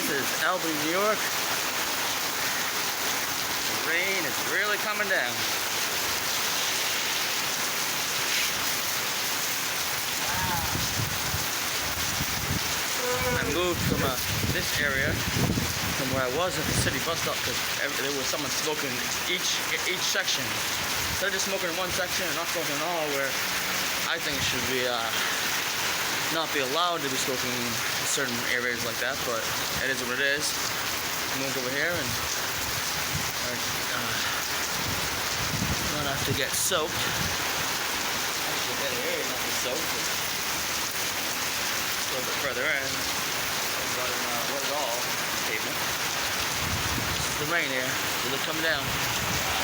This is Albany, New York. The rain is really coming down. I moved from this area, from where I was at the city bus stop, because there was someone smoking each section. Instead of just smoking in one section and not smoking at all, where I think it should be not be allowed to be smoking in certain areas like that, but it is what it is. I moved over here and not have to get soaked. Actually, better here, not be soaked. A little bit further in, but what is all pavement. This is the rain here. It's really coming down.